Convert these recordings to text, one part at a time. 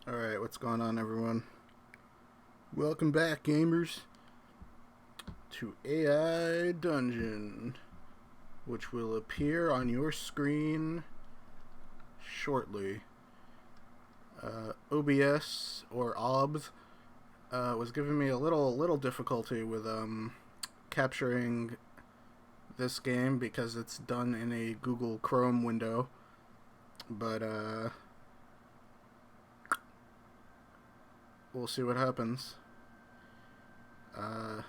Alright, what's going on, everyone? Welcome back, gamers, to AI Dungeon, which will appear on your screen shortly. OBS, or OBS, was giving me a little difficulty with capturing this game because it's done in a Google Chrome window, but we'll see what happens. I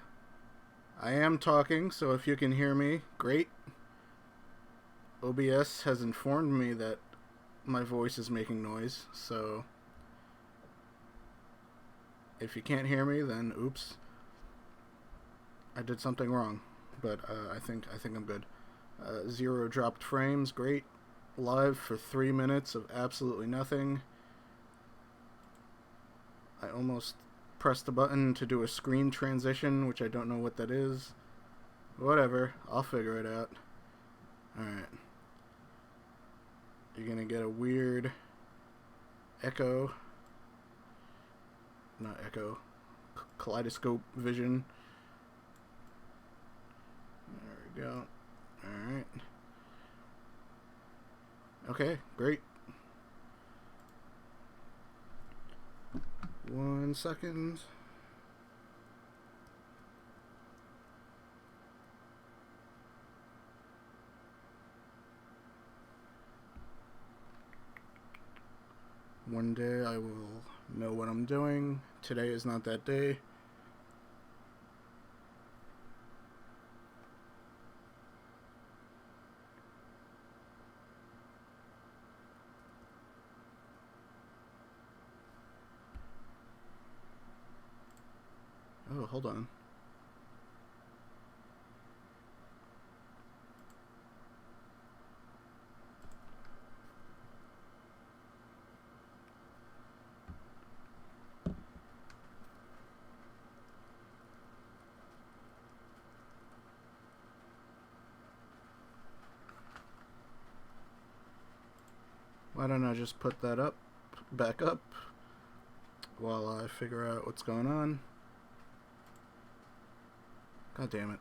am talking, so if you can hear me, great. OBS has informed me that my voice is making noise, so if you can't hear me, then oops. I did something wrong, but I think I'm good. 0 dropped frames, great. Live for 3 minutes of absolutely nothing. I almost pressed the button to do a screen transition, which I don't know what that is. Whatever, I'll figure it out. Alright. You're gonna get a weird echo. Not echo. Kaleidoscope vision. There we go. Alright. Okay, great. 1 second. One day I will know what I'm doing. Today is not that day. Oh, hold on. Why don't I just put that back up, while I figure out what's going on. God damn it.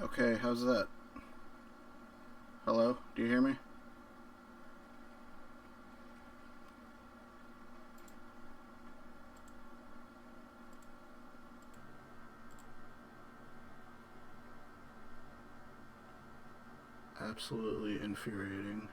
Okay, how's that? Hello? Do you hear me? Absolutely infuriating.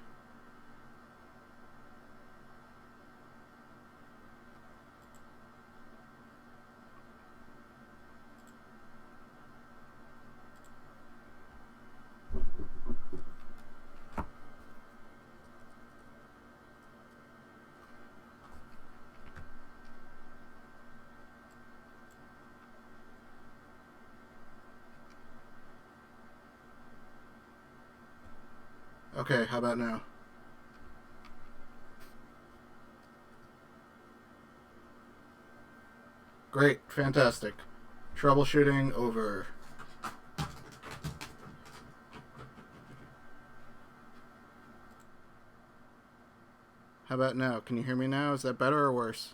Okay, how about now? Great, fantastic. Troubleshooting over. How about now? Can you hear me now? Is that better or worse?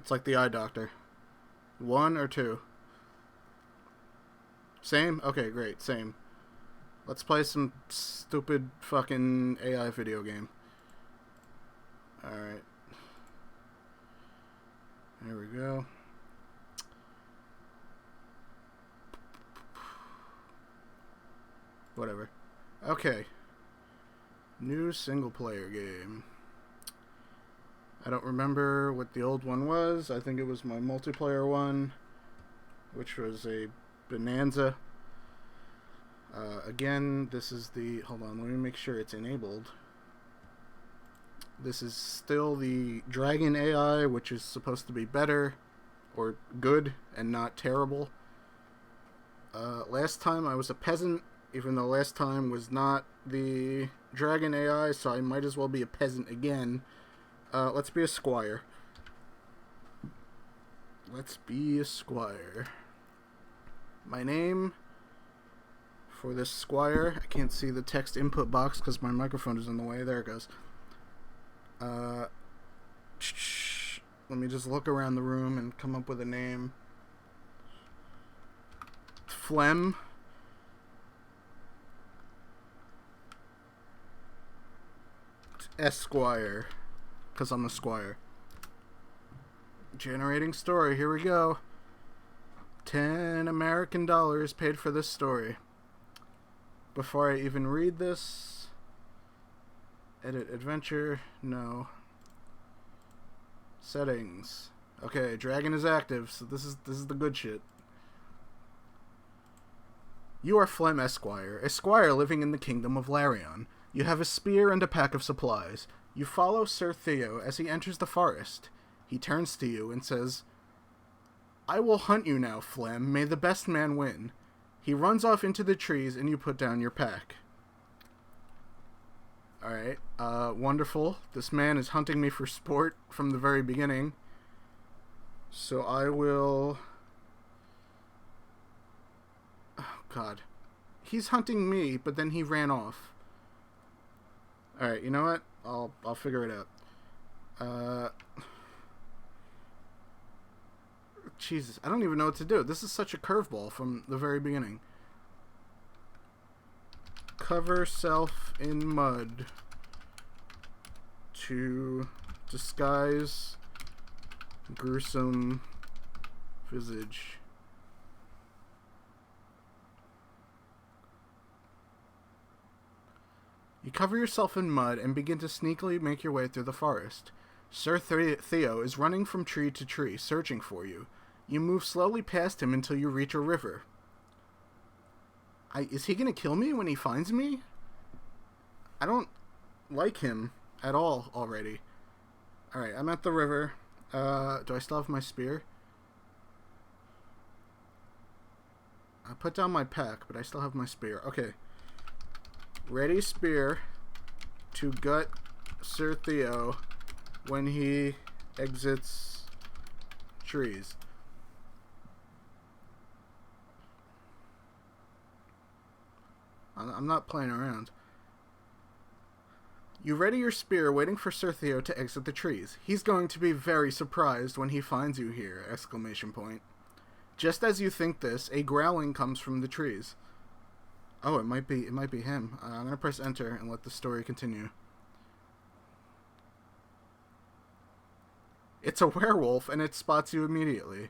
It's like the eye doctor. 1 or 2? Same? Okay, great, same. Let's play some stupid fucking AI video game. Alright. There we go. Whatever. Okay. New single player game. I don't remember what the old one was. I think it was my multiplayer one, which was a Bonanza. Again, this is the... Hold on, let me make sure it's enabled. This is still the Dragon AI, which is supposed to be better, or good, and not terrible. Last time I was a peasant, even though last time was not the Dragon AI, so I might as well be a peasant again. Let's be a squire. Let's be a squire. My name for this squire, I can't see the text input box because my microphone is in the way. There it goes. Let me just look around the room and come up with a name. Phlegm. Esquire. Because I'm a squire. Generating story. Here we go. 10 American dollars paid for this story. Before I even read this... Edit adventure. No. Settings. Okay, dragon is active, so this is the good shit. You are Phlegm Esquire, a squire living in the kingdom of Larion. You have a spear and a pack of supplies. You follow Sir Theo as he enters the forest. He turns to you and says, I will hunt you now, Phlegm. May the best man win. He runs off into the trees and you put down your pack. Alright, wonderful. This man is hunting me for sport from the very beginning. So I will... Oh, God. He's hunting me, but then he ran off. Alright, you know what? I'll figure it out. Jesus, I don't even know what to do. This is such a curveball from the very beginning. Cover self in mud to disguise gruesome visage. You cover yourself in mud and begin to sneakily make your way through the forest. Sir Theo is running from tree to tree, searching for you. You move slowly past him until you reach a river. Is he going to kill me when he finds me? I don't like him at all already. Alright, I'm at the river. Do I still have my spear? I put down my pack, but I still have my spear. Okay. Ready spear to gut Sir Theo when he exits trees. I'm not playing around. You ready your spear, waiting for Sir Theo to exit the trees. He's going to be very surprised when he finds you here! Exclamation point. Just as you think this, a growling comes from the trees. Oh, it might be him. I'm gonna press enter and let the story continue. It's a werewolf, and it spots you immediately.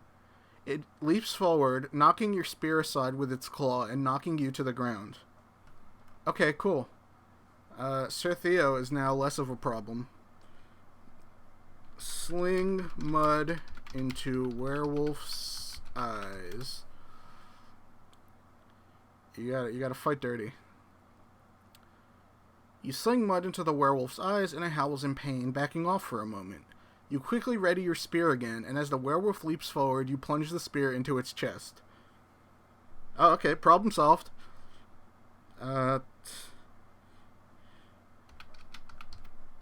It leaps forward, knocking your spear aside with its claw and knocking you to the ground. Okay, cool. Sir Theo is now less of a problem. Sling mud into werewolf's eyes. You gotta fight dirty. You sling mud into the werewolf's eyes and it howls in pain, backing off for a moment. You quickly ready your spear again, and as the werewolf leaps forward, you plunge the spear into its chest. Oh, okay, problem solved.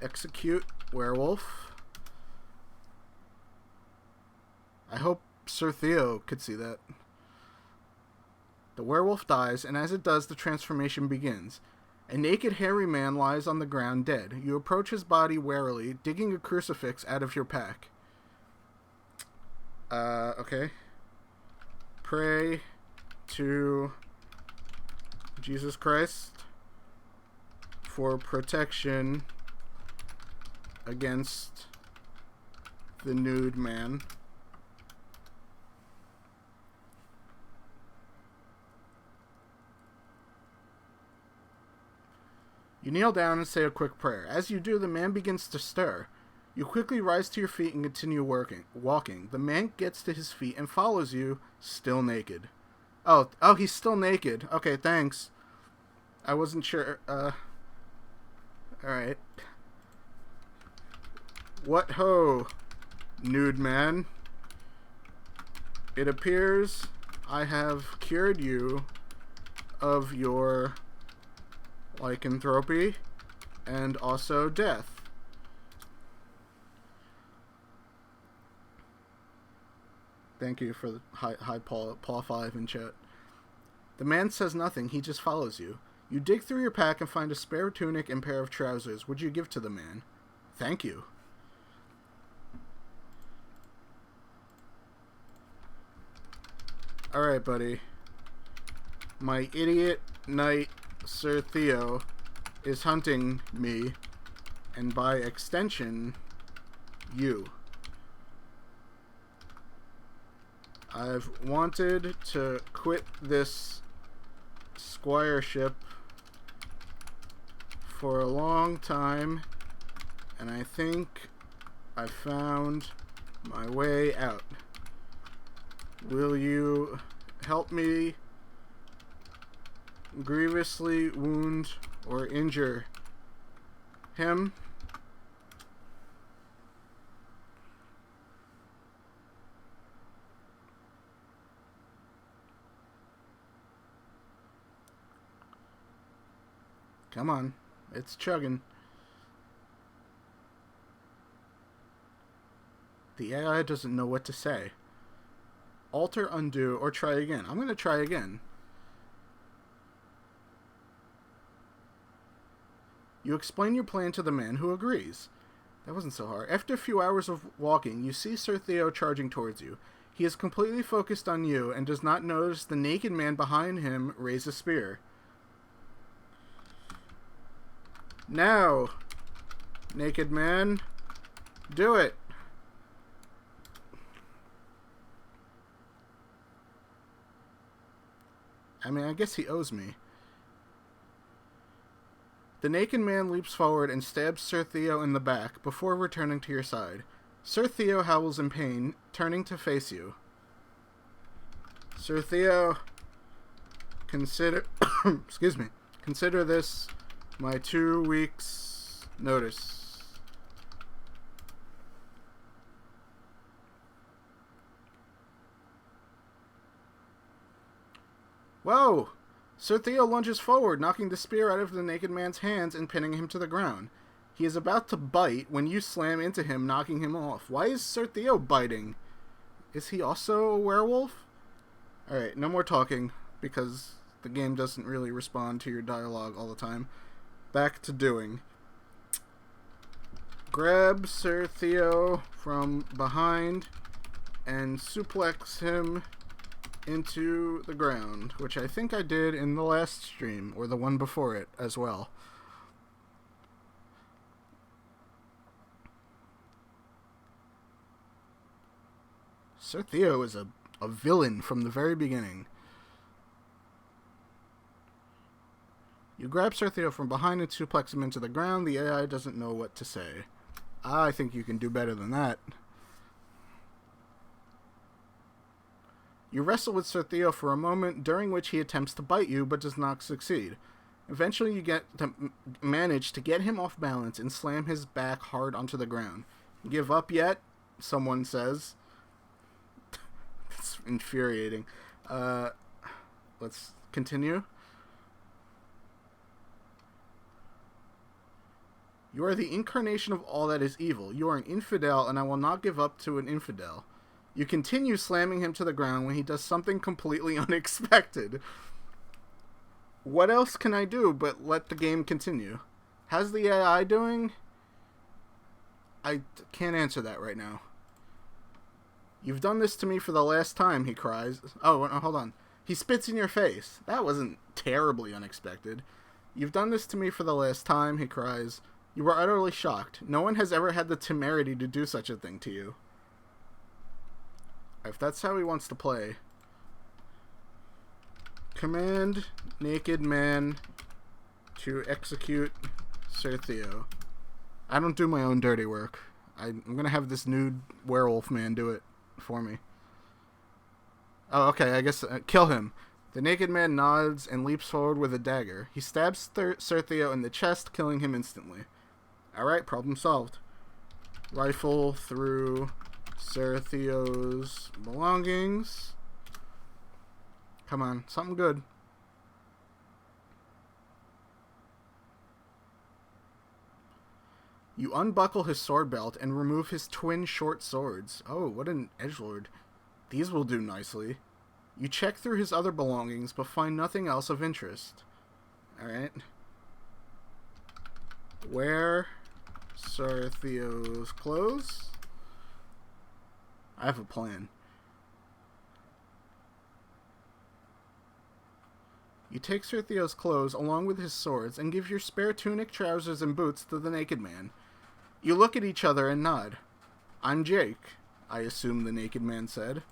Execute werewolf. I hope Sir Theo could see that. The werewolf dies, and as it does, the transformation begins. A naked, hairy man lies on the ground dead. You approach his body warily, digging a crucifix out of your pack. Okay. Pray to Jesus Christ for protection against the nude man. You kneel down and say a quick prayer. As you do, the man begins to stir. You quickly rise to your feet and continue walking. The man gets to his feet and follows you, still naked. Oh, he's still naked. Okay, thanks. I wasn't sure. Alright. What ho, nude man? It appears I have cured you of your lycanthropy and also death. Thank you for the hi Paul 5 in chat. The man says nothing, he just follows you. You dig through your pack and find a spare tunic and pair of trousers. Would you give to the man? Thank you. Alright, buddy. My idiot knight, Sir Theo, is hunting me, and by extension, you. I've wanted to quit this squireship for a long time, and I think I found my way out. Will you help me grievously wound or injure him? Come on, it's chugging. The AI doesn't know what to say. Alter, undo, or try again. I'm going to try again. You explain your plan to the man, who agrees. That wasn't so hard. After a few hours of walking, you see Sir Theo charging towards you. He is completely focused on you and does not notice the naked man behind him raise a spear. Now, naked man, do it. I mean, I guess he owes me. The naked man leaps forward and stabs Sir Theo in the back before returning to your side. Sir Theo howls in pain, turning to face you. Sir Theo, consider excuse me. Consider this my 2 weeks' notice. Whoa! Sir Theo lunges forward, knocking the spear out of the naked man's hands and pinning him to the ground. He is about to bite when you slam into him, knocking him off. Why is Sir Theo biting? Is he also a werewolf? Alright, no more talking, because the game doesn't really respond to your dialogue all the time. Back to doing. Grab Sir Theo from behind and suplex him into the ground, which I think I did in the last stream, or the one before it as well. Sir Theo is a villain from the very beginning. You grab Sir Theo from behind and suplex him into the ground. The AI doesn't know what to say. I think you can do better than that. You wrestle with Sir Theo for a moment, during which he attempts to bite you, but does not succeed. Eventually you manage to get him off balance and slam his back hard onto the ground. Give up yet? Someone says. That's infuriating. Let's continue. You are the incarnation of all that is evil. You are an infidel, and I will not give up to an infidel. You continue slamming him to the ground when he does something completely unexpected. What else can I do but let the game continue? How's the AI doing? I can't answer that right now. You've done this to me for the last time, he cries. Oh, hold on. He spits in your face. That wasn't terribly unexpected. You've done this to me for the last time, he cries. You were utterly shocked. No one has ever had the temerity to do such a thing to you. If that's how he wants to play. Command naked man to execute Sir Theo. I don't do my own dirty work. I'm gonna have this nude werewolf man do it for me. Oh, okay, I guess kill him. The naked man nods and leaps forward with a dagger. He stabs Sir Theo in the chest, killing him instantly. Alright, problem solved. Rifle through Sir Theo's belongings. Come on, something good. You unbuckle his sword belt and remove his twin short swords. Oh, what an edgelord. These will do nicely. You check through his other belongings, but find nothing else of interest. Alright. Wear Sir Theo's clothes. I have a plan. You take Sir Theo's clothes along with his swords and give your spare tunic, trousers, and boots to the naked man. You look at each other and nod. I'm Jake, I assume the naked man said.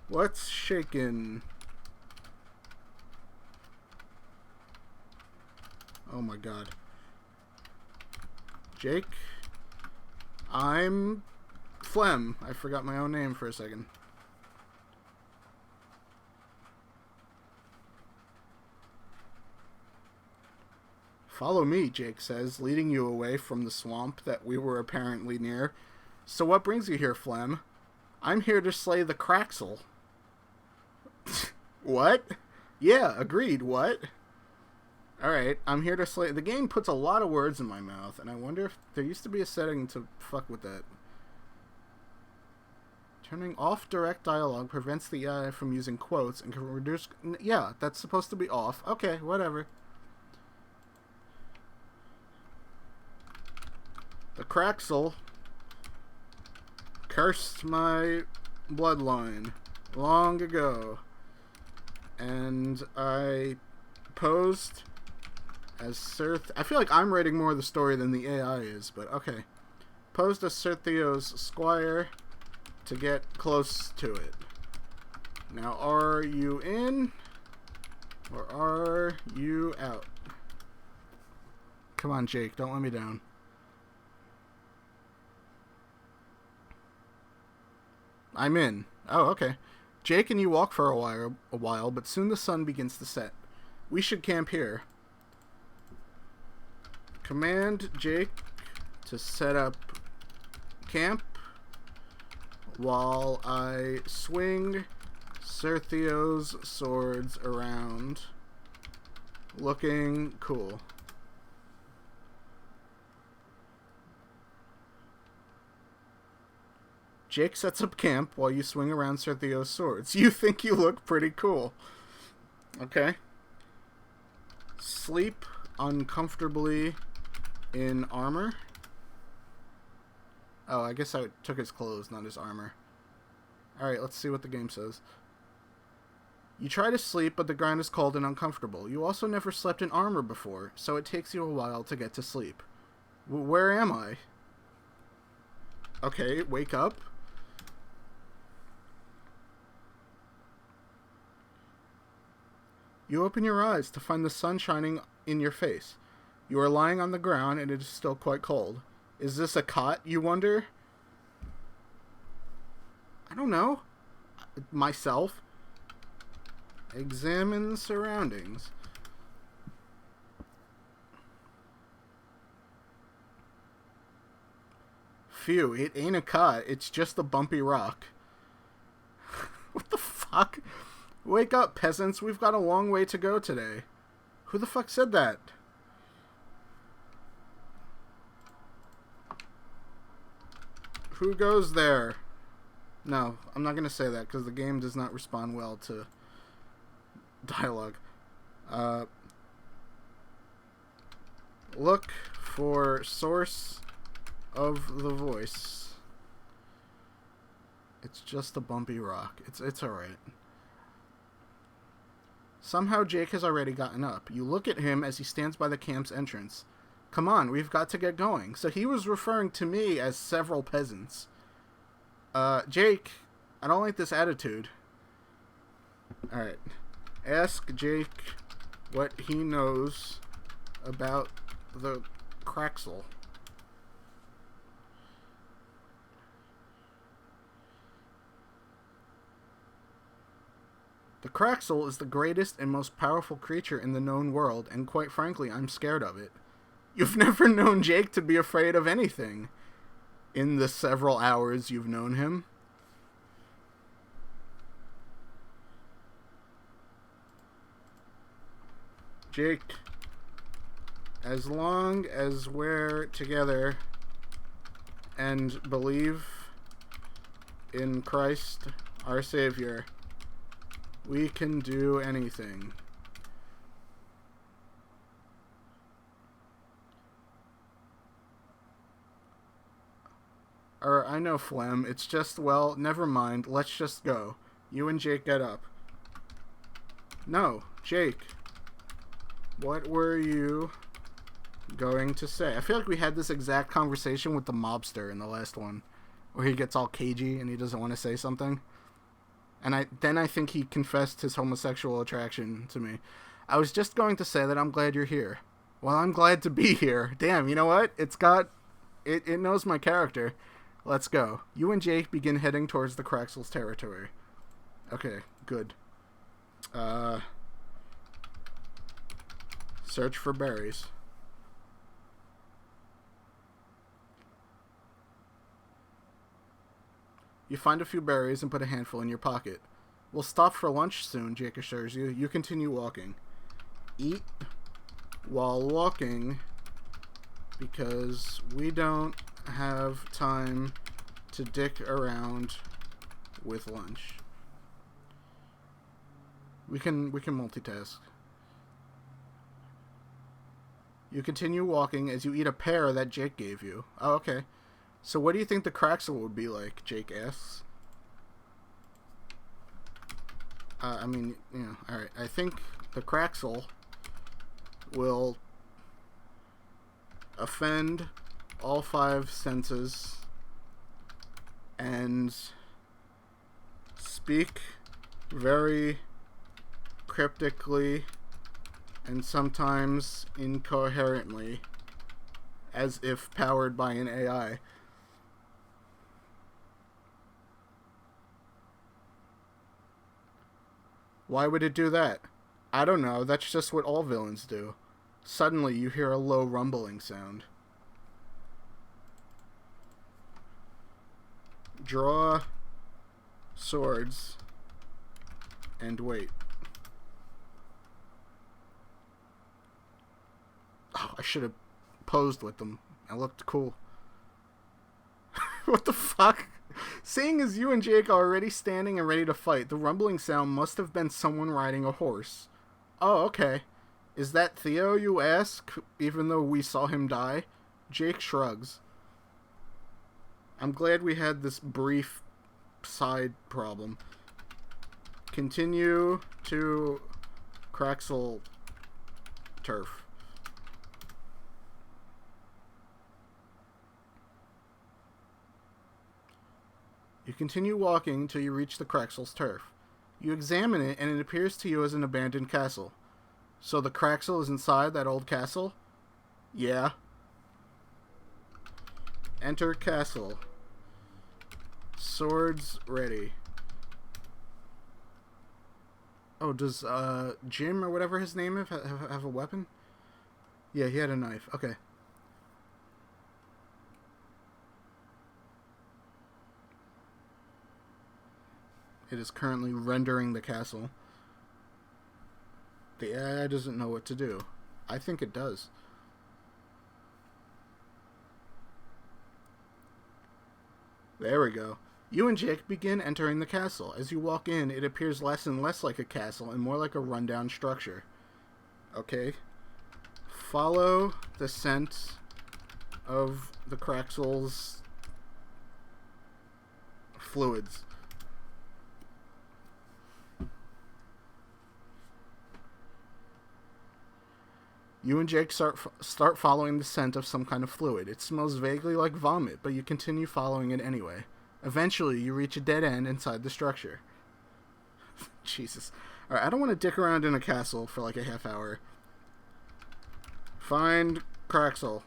What's shaking? Oh my god. Jake? I'm Flem. I forgot my own name for a second. Follow me, Jake says, leading you away from the swamp that we were apparently near. So what brings you here, Flem? I'm here to slay the Craxel. What? Yeah, agreed, what? Alright, I'm here to slay... The game puts a lot of words in my mouth, and I wonder if there used to be a setting to fuck with that. Turning off direct dialogue prevents the AI from using quotes and can reduce... Yeah, that's supposed to be off. Okay, whatever. The Craxel cursed my bloodline long ago, and I posed as Sir... I feel like I'm writing more of the story than the AI is, but okay. Posed as Sir Theo's squire to get close to it. Now, are you in, or are you out? Come on, Jake, don't let me down. I'm in. Oh, okay. Jake and you walk for a while, but soon the sun begins to set. We should camp here. Command Jake to set up camp while I swing Sir Theo's swords around. Looking cool. Jake sets up camp while you swing around Sir Theo's swords. You think you look pretty cool. Okay. Sleep uncomfortably in armor. Oh, I guess I took his clothes, not his armor. Alright, let's see what the game says. You try to sleep, but the ground is cold and uncomfortable. You also never slept in armor before, so it takes you a while to get to sleep. Where am I? Okay, wake up. You open your eyes to find the sun shining in your face. You are lying on the ground and it is still quite cold. Is this a cot, you wonder? I don't know. Myself. Examine surroundings. Phew, it ain't a cot. It's just a bumpy rock. What the fuck? Wake up, peasants. We've got a long way to go today. Who the fuck said that? Who goes there? No, I'm not going to say that because the game does not respond well to dialogue. Look for source of the voice. It's just a bumpy rock. It's alright. Somehow Jake has already gotten up. You look at him as he stands by the camp's entrance. Come on, we've got to get going. So he was referring to me as several peasants. Jake, I don't like this attitude. Alright. Ask Jake what he knows about the Craxel. The Craxel is the greatest and most powerful creature in the known world, and quite frankly, I'm scared of it. You've never known Jake to be afraid of anything in the several hours you've known him. Jake, as long as we're together and believe in Christ, our Savior, we can do anything. I know, Flem. It's just, well, never mind. Let's just go. You and Jake get up. No, Jake. What were you going to say? I feel like we had this exact conversation with the mobster in the last one, where he gets all cagey and he doesn't want to say something. And I think he confessed his homosexual attraction to me. I was just going to say that I'm glad you're here. Well, I'm glad to be here. Damn, you know what? It knows my character. Let's go. You and Jake begin heading towards the Craxel's territory. Okay, good. Search for berries. You find a few berries and put a handful in your pocket. We'll stop for lunch soon, Jake assures you. You continue walking. Eat while walking, because we don't have time to dick around with lunch. We can multitask. You continue walking as you eat a pear that Jake gave you. Oh, okay. So what do you think the Craxel would be like, Jake asks. I mean, you know, alright. I think the Craxel will offend all 5 senses and speak very cryptically and sometimes incoherently, as if powered by an AI. Why would it do that? I don't know, that's just what all villains do. Suddenly you hear a low rumbling sound. Draw swords and wait. Oh, I should have posed with them. I looked cool. What the fuck? Seeing as you and Jake are already standing and ready to fight, the rumbling sound must have been someone riding a horse. Oh, okay. Is that Theo, you ask, even though we saw him die? Jake shrugs. I'm glad we had this brief side problem. Continue to Craxel turf. You continue walking until you reach the Craxel's turf. You examine it, and it appears to you as an abandoned castle. So the Craxel is inside that old castle? Yeah. Enter castle. Swords ready. Oh, does Jim or whatever his name is have a weapon? Yeah, he had a knife. Okay. It is currently rendering the castle. The AI doesn't know what to do. I think it does. There we go. You and Jake begin entering the castle. As you walk in, it appears less and less like a castle and more like a rundown structure. Okay. Follow the scent of the Craxel's fluids. You and Jake start following the scent of some kind of fluid. It smells vaguely like vomit, but you continue following it anyway. Eventually, you reach a dead end inside the structure. Jesus. Alright, I don't want to dick around in a castle for like a half hour. Find Craxel.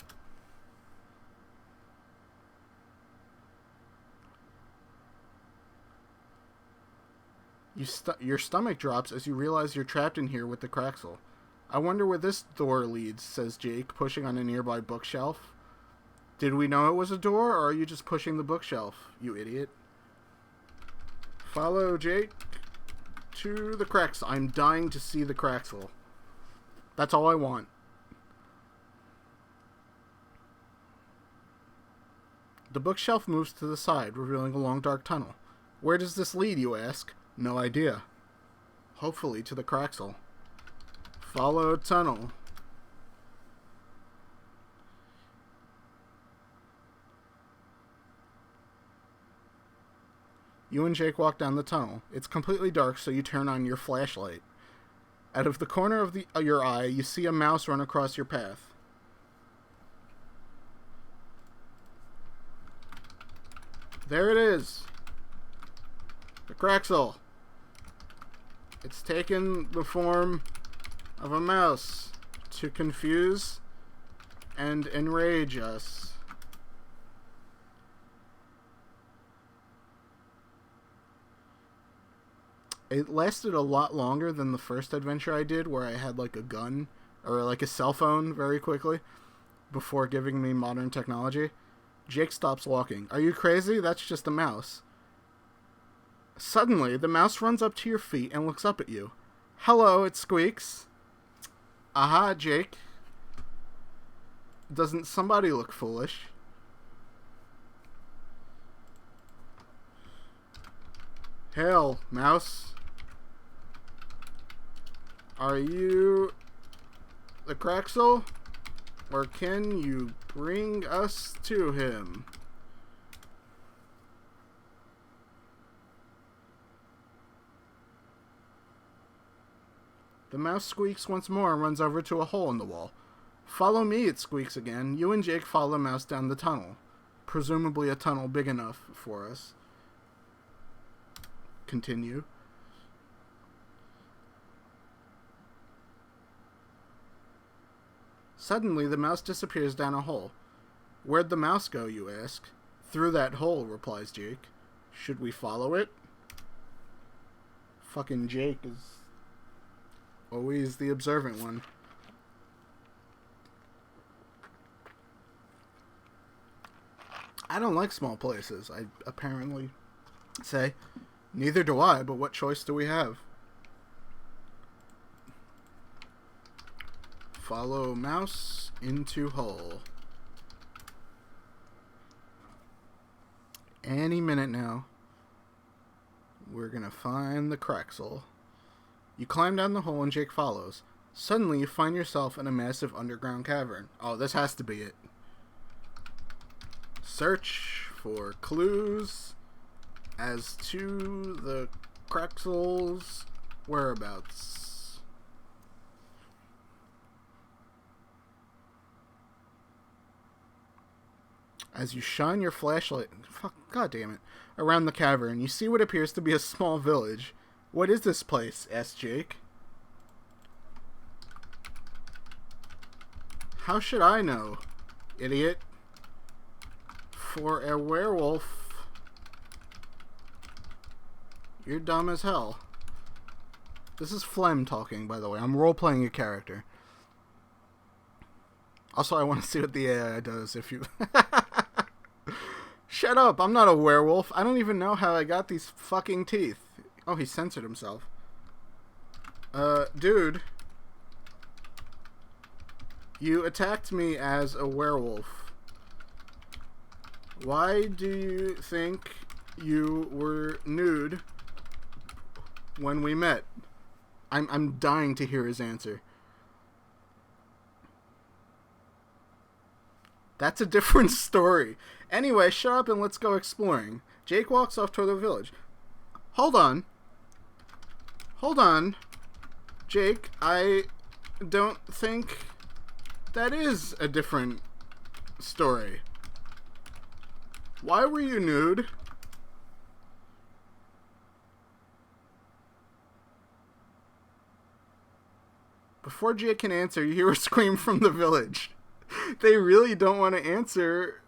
Your stomach drops as you realize you're trapped in here with the Kraxel. I wonder where this door leads, says Jake, pushing on a nearby bookshelf. Did we know it was a door, or are you just pushing the bookshelf, you idiot? Follow Jake to the Kraxel. I'm dying to see the Kraxel. That's all I want. The bookshelf moves to the side, revealing a long dark tunnel. Where does this lead, you ask? No idea. Hopefully to the Kraxel. Follow tunnel. You and Jake walk down the tunnel. It's completely dark, so you turn on your flashlight. Out of the corner of your eye, you see a mouse run across your path. There it is. The Kraxel. It's taken the form of a mouse to confuse and enrage us. It lasted a lot longer than the first adventure I did, where I had like a gun or like a cell phone very quickly before giving me modern technology. Jake stops walking. Are you crazy? That's just a mouse. Suddenly, the mouse runs up to your feet and looks up at you. Hello, it squeaks. Aha, Jake. Doesn't somebody look foolish? Hail, mouse. Are you the Kraxel? Or can you bring us to him? The mouse squeaks once more and runs over to a hole in the wall. Follow me, it squeaks again. You and Jake follow the mouse down the tunnel. Presumably a tunnel big enough for us. Continue. Suddenly, the mouse disappears down a hole. Where'd the mouse go, you ask? Through that hole, replies Jake. Should we follow it? Fucking Jake is always the observant one. I don't like small places, I apparently say. Neither do I, but what choice do we have? Follow mouse into hole. Any minute now, we're gonna find the Kraxel. You climb down the hole and Jake follows. Suddenly you find yourself in a massive underground cavern. Oh, this has to be it. Search for clues as to the Kraxel's whereabouts. As you shine your flashlight, god damn it, around the cavern, you see what appears to be a small village. What is this place? Asked Jake. How should I know, idiot? For a werewolf, you're dumb as hell. This is Flem talking, by the way. I'm role-playing a character. Also, I want to see what the AI does if you... Shut up, I'm not a werewolf. I don't even know how I got these fucking teeth. Oh, he censored himself. Dude. You attacked me as a werewolf. Why do you think you were nude when we met? I'm dying to hear his answer. That's a different story. Anyway, shut up and let's go exploring. Jake walks off toward the village. Hold on. Hold on. Jake, I don't think that is a different story. Why were you nude? Before Jake can answer, you hear a scream from the village. They really don't want to answer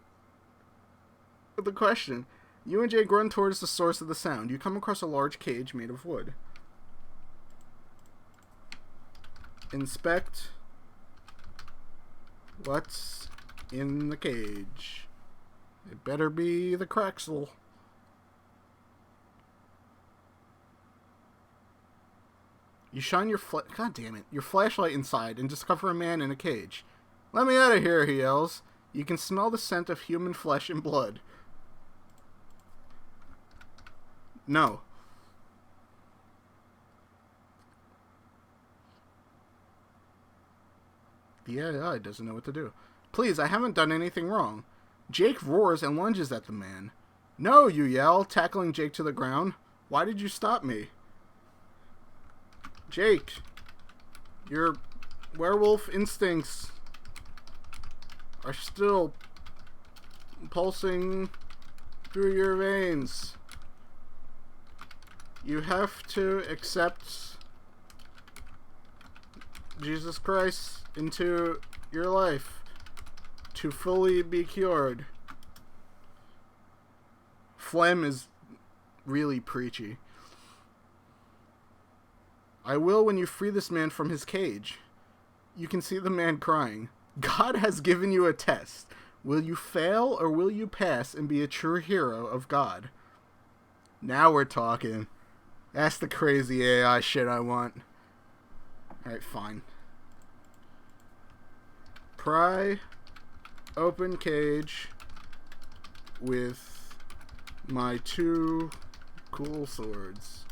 the question. You and Jake run towards the source of the sound. You come across a large cage made of wood. Inspect what's in the cage. It better be the Craxel. You shine your God damn it, your flashlight inside and discover a man in a cage. Let me out of here, he yells. You can smell the scent of human flesh and blood. No. The AI doesn't know what to do. Please, I haven't done anything wrong. Jake roars and lunges at the man. No, you yell, tackling Jake to the ground. Why did you stop me? Jake, your werewolf instincts are still pulsing through your veins. You have to accept Jesus Christ into your life to fully be cured. Phlegm is really preachy. I will when you free this man from his cage. You can see the man crying. God has given you a test. Will you fail or will you pass and be a true hero of God? Now we're talking. That's the crazy AI shit I want. Alright, fine. Pry open cage with my 2 cool swords.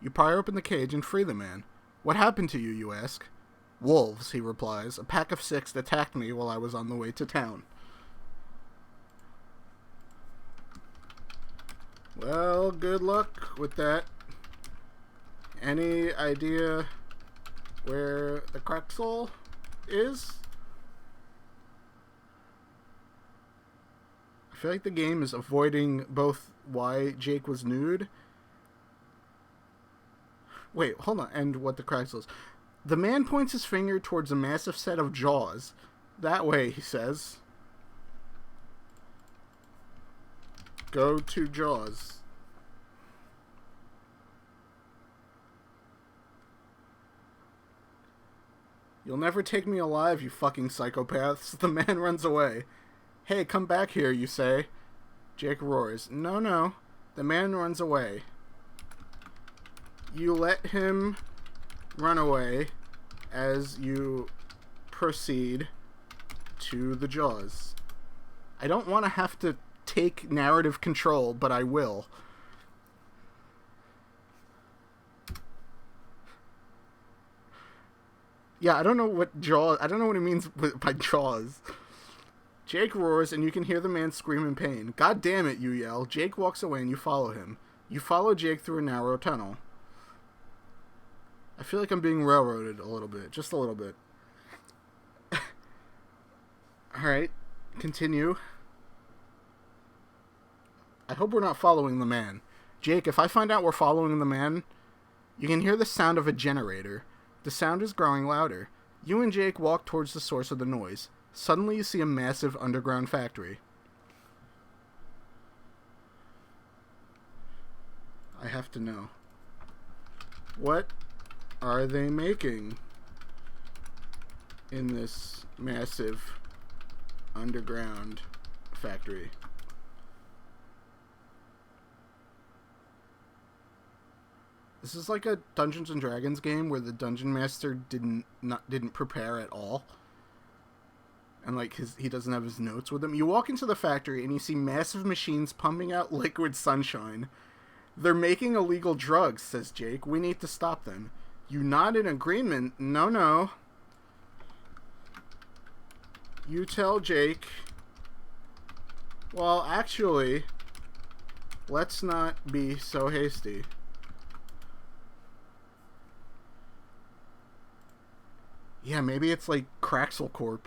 You pry open the cage and free the man. What happened to you, you ask? Wolves, he replies. A pack of 6 attacked me while I was on the way to town. Well, good luck with that. Any idea where the Craxel is? I feel like the game is avoiding both why Jake was nude. Wait, hold on. And what the Craxel is. The man points his finger towards a massive set of jaws. That way, he says. Go to jaws. You'll never take me alive, you fucking psychopaths. The man runs away. Hey, come back here, you say. Jake roars. No, no. The man runs away. You let him run away as you proceed to the jaws. I don't want to have to take narrative control, but I will. Yeah, I don't know what jaws... I don't know what it means by jaws. Jake roars, and you can hear the man scream in pain. God damn it, you yell. Jake walks away, and you follow him. You follow Jake through a narrow tunnel. I feel like I'm being railroaded a little bit. Just a little bit. Alright. Continue. I hope we're not following the man. Jake, if I find out we're following the man, you can hear the sound of a generator. The sound is growing louder. You and Jake walk towards the source of the noise. Suddenly you see a massive underground factory. I have to know. What are they making in this massive underground factory? This is like a Dungeons and Dragons game where the dungeon master didn't prepare at all. And like he doesn't have his notes with him. You walk into the factory and you see massive machines pumping out liquid sunshine. They're making illegal drugs, says Jake. We need to stop them. You nod in agreement. No, no. You tell Jake, well, actually, let's not be so hasty. Yeah, maybe it's like Craxel Corp.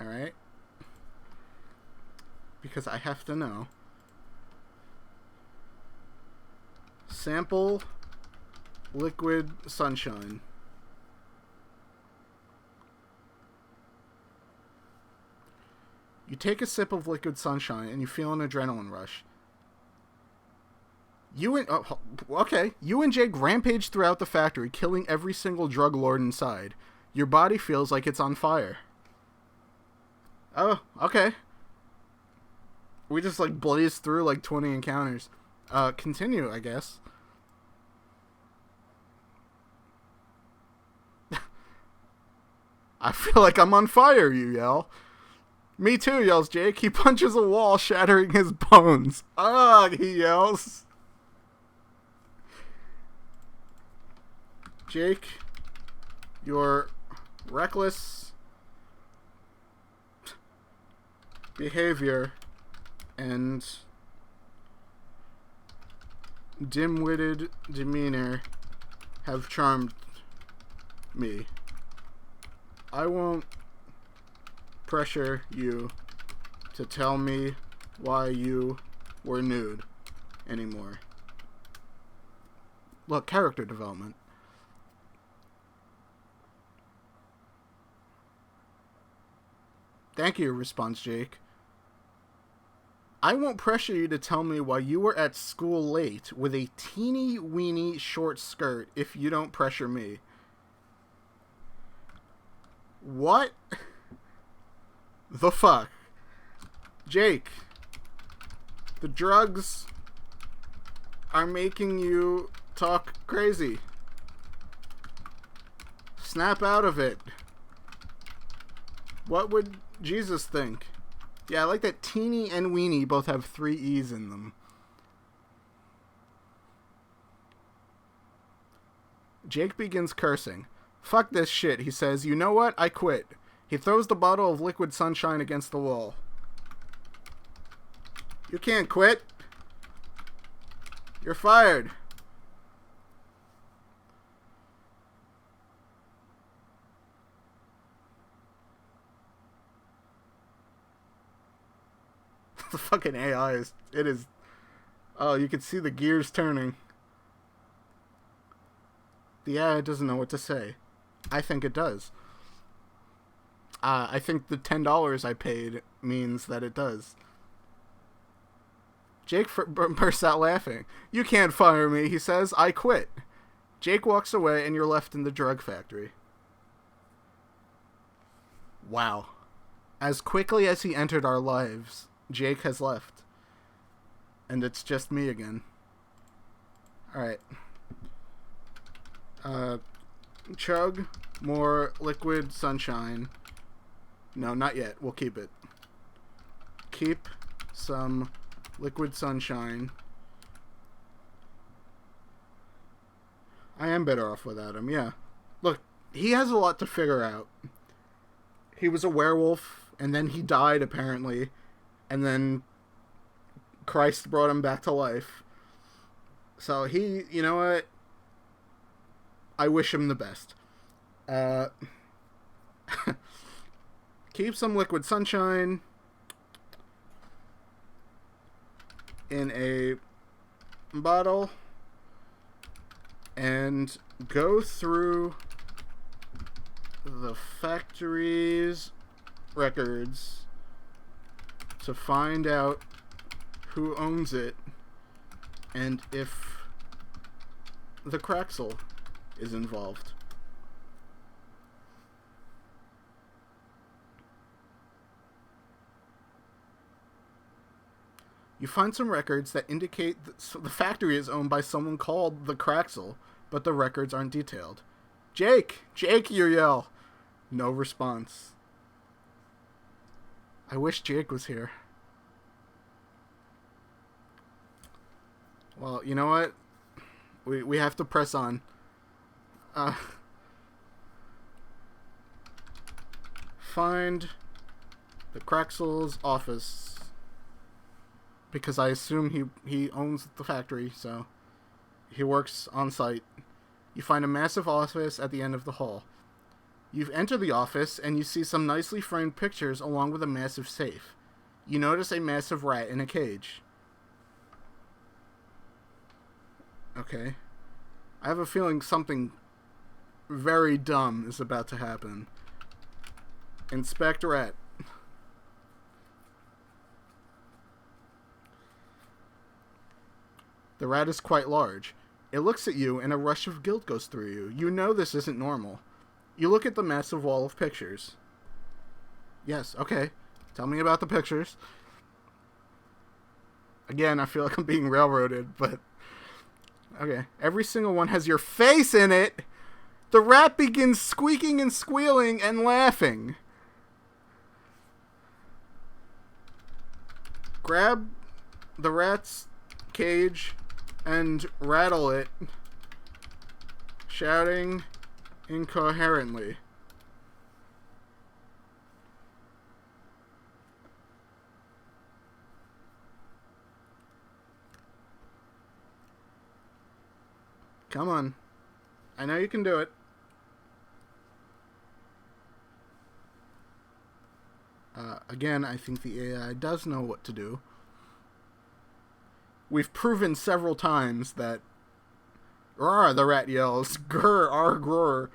Alright. Because I have to know. Sample liquid sunshine. You take a sip of liquid sunshine and you feel an adrenaline rush. You and Jake rampage throughout the factory, killing every single drug lord inside. Your body feels like it's on fire. Oh, okay. We just like blazed through like 20 encounters. Continue, I guess. I feel like I'm on fire, you yell. Me too, yells Jake. He punches a wall, shattering his bones. Ugh, he yells. Jake, your reckless behavior and dim-witted demeanor have charmed me. I won't pressure you to tell me why you were nude anymore. Look, character development. Thank you, responds Jake. I won't pressure you to tell me why you were at school late with a teeny weeny short skirt if you don't pressure me. What the fuck? Jake, the drugs are making you talk crazy. Snap out of it. What would Jesus think? Yeah, I like that teeny and weeny both have 3 E's in them. Jake begins cursing. Fuck this shit, he says. You know what? I quit. He throws the bottle of liquid sunshine against the wall. You can't quit. You're fired. The fucking AI is... It is... Oh, you can see the gears turning. The AI doesn't know what to say. I think it does. I think the $10 I paid means that it does. Jake bursts out laughing. You can't fire me, he says. I quit. Jake walks away and you're left in the drug factory. Wow. As quickly as he entered our lives, Jake has left. And it's just me again. Alright. Chug more liquid sunshine. No, not yet. We'll keep it. Keep some liquid sunshine. I am better off without him, yeah. Look, he has a lot to figure out. He was a werewolf, and then he died, apparently. And then Christ brought him back to life. So he, you know what? I wish him the best. Keep some liquid sunshine in a bottle and go through the factory's records to find out who owns it and if the Craxel is involved. You find some records that indicate that the factory is owned by someone called the Craxel, but the records aren't detailed. Jake! Jake, you yell. No response. I wish Jake was here. Well, you know what? We have to press on. Find the Craxel's office. Because I assume he owns the factory, so he works on site. You find a massive office at the end of the hall. You've entered the office, and you see some nicely framed pictures along with a massive safe. You notice a massive rat in a cage. Okay. I have a feeling something very dumb is about to happen. Inspect rat. The rat is quite large. It looks at you, and a rush of guilt goes through you. You know this isn't normal. You look at the massive wall of pictures. Yes, okay. Tell me about the pictures. Again, I feel like I'm being railroaded, but... Okay. Every single one has your face in it! The rat begins squeaking and squealing and laughing. Grab the rat's cage and rattle it, shouting incoherently. Come on. I know you can do it. Again, I think the AI does know what to do. We've proven several times that... Rawr, the rat yells. Grr, ar, grr.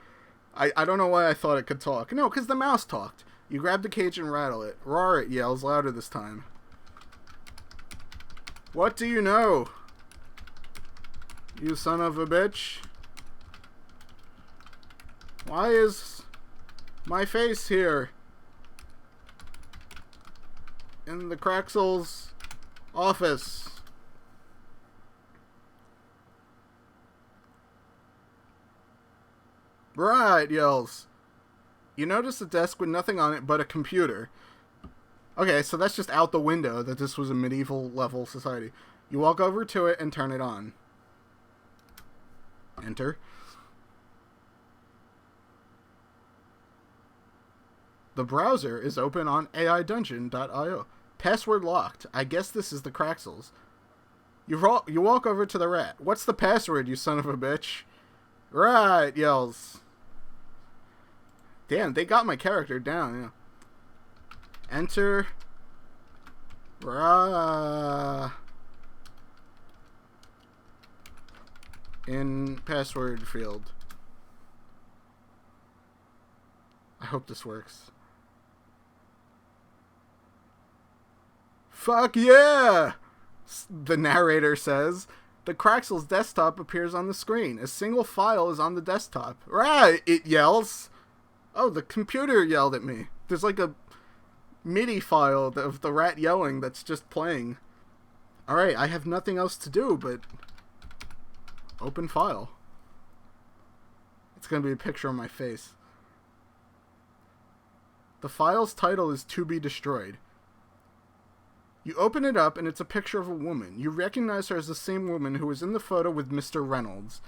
I don't know why I thought it could talk. No, because the mouse talked. You grab the cage and rattle it. Rawr, it yells louder this time. What do you know? You son of a bitch. Why is my face here? In the Craxel's office. Right, yells. You notice a desk with nothing on it but a computer. Okay, so that's just out the window that this was a medieval level society. You walk over to it and turn it on. Enter. The browser is open on aidungeon.io. Password locked. I guess this is the Craxels. You walk over to the rat. What's the password, you son of a bitch? Right, yells. Damn, they got my character down, yeah. Enter. In password field. I hope this works. Fuck yeah! The narrator says. The Craxel's desktop appears on the screen. A single file is on the desktop. Right, it yells. Oh, the computer yelled at me. There's like a MIDI file of the rat yelling that's just playing. Alright, I have nothing else to do but open file. It's going to be a picture of my face. The file's title is To Be Destroyed. You open it up and it's a picture of a woman. You recognize her as the same woman who was in the photo with Mr. Reynolds.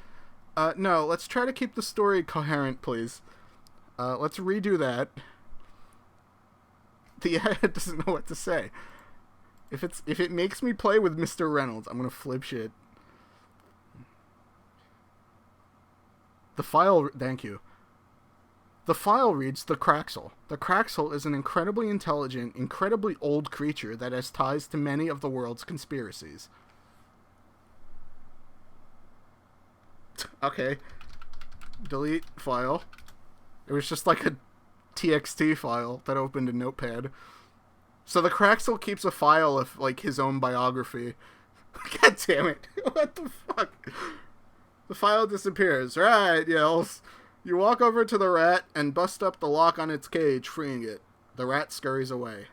No, let's try to keep the story coherent, please. Let's redo that. The AI doesn't know what to say. If it makes me play with Mr. Reynolds, I'm gonna flip shit. The file... Thank you. The file reads The Craxel. The Craxel is an incredibly intelligent, incredibly old creature that has ties to many of the world's conspiracies. Okay. Delete file. It was just like a TXT file that opened a notepad. So the Craxel keeps a file of, like, his own biography. God damn it. What the fuck? The file disappears. Right, yells. You walk over to the rat and bust up the lock on its cage, freeing it. The rat scurries away.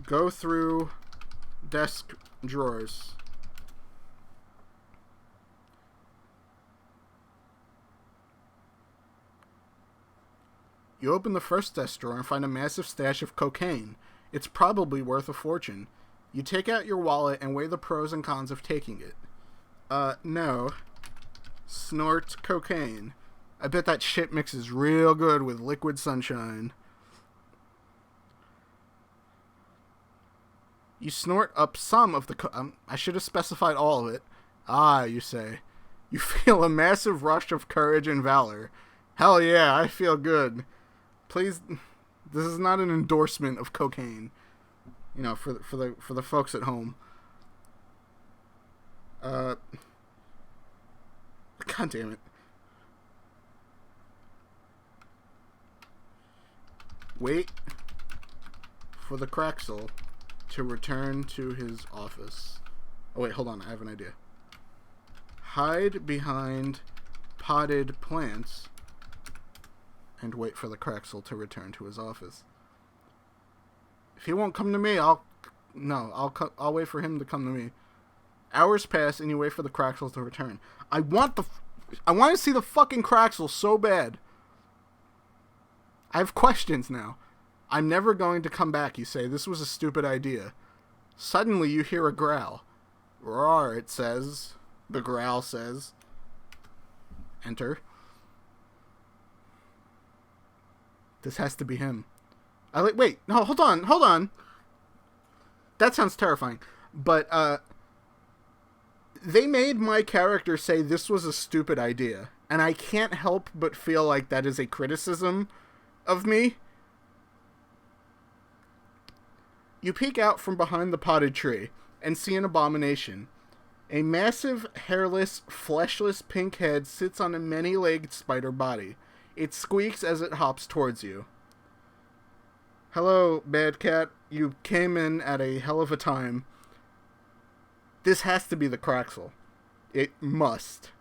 Go through desk drawers. You open the first desk drawer and find a massive stash of cocaine. It's probably worth a fortune. You take out your wallet and weigh the pros and cons of taking it. No. Snort cocaine. I bet that shit mixes real good with liquid sunshine. You snort up some of the I should have specified all of it. Ah, you say. You feel a massive rush of courage and valor. Hell yeah, I feel good. Please, this is not an endorsement of cocaine. You know, for the folks at home. God damn it. Wait for the Craxel to return to his office. Oh, wait, hold on. I have an idea. Hide behind potted plants and wait for the Kraxel to return to his office. If he won't come to me, I'll wait for him to come to me. Hours pass and you wait for the Kraxel to return. I want to see the fucking Kraxel so bad. I have questions now. I'm never going to come back, you say. This was a stupid idea. Suddenly you hear a growl. Roar, it says. The growl says. Enter. This has to be him. Wait, no, hold on. That sounds terrifying. But, they made my character say this was a stupid idea. And I can't help but feel like that is a criticism of me. You peek out from behind the potted tree and see an abomination. A massive, hairless, fleshless pink head sits on a many-legged spider body. It squeaks as it hops towards you. Hello, bad cat. You came in at a hell of a time. This has to be the Kraxel. It must.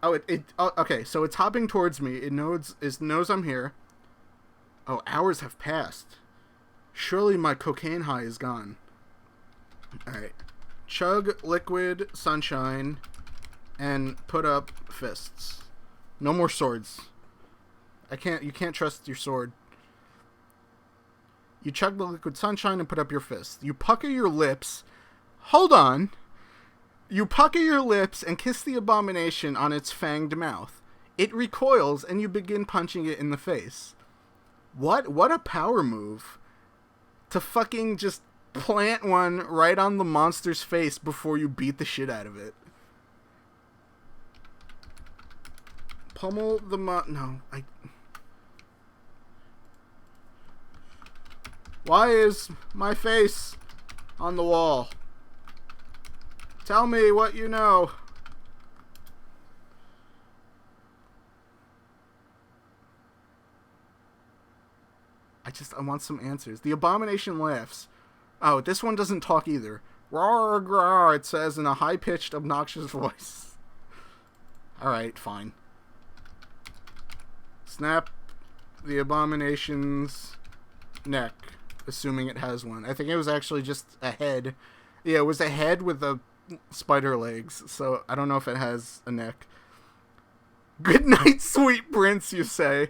Okay, so it's hopping towards me. It knows I'm here. Oh, hours have passed. Surely my cocaine high is gone. Alright. Chug liquid sunshine and put up fists. No more swords. You can't trust your sword. You chug the liquid sunshine and put up your fists. You pucker your lips. Hold on. You pucker your lips and kiss the abomination on its fanged mouth. It recoils and you begin punching it in the face. What a power move. To fucking just plant one right on the monster's face before you beat the shit out of it. Pummel the Why is my face on the wall? Tell me what you know. I want some answers. The abomination laughs. Oh, this one doesn't talk either. Roar, roar, it says in a high-pitched, obnoxious voice. Alright, fine. Snap the abomination's neck, assuming it has one. I think it was actually just a head. Yeah, it was a head with the spider legs, so I don't know if it has a neck. Good night, sweet prince, you say.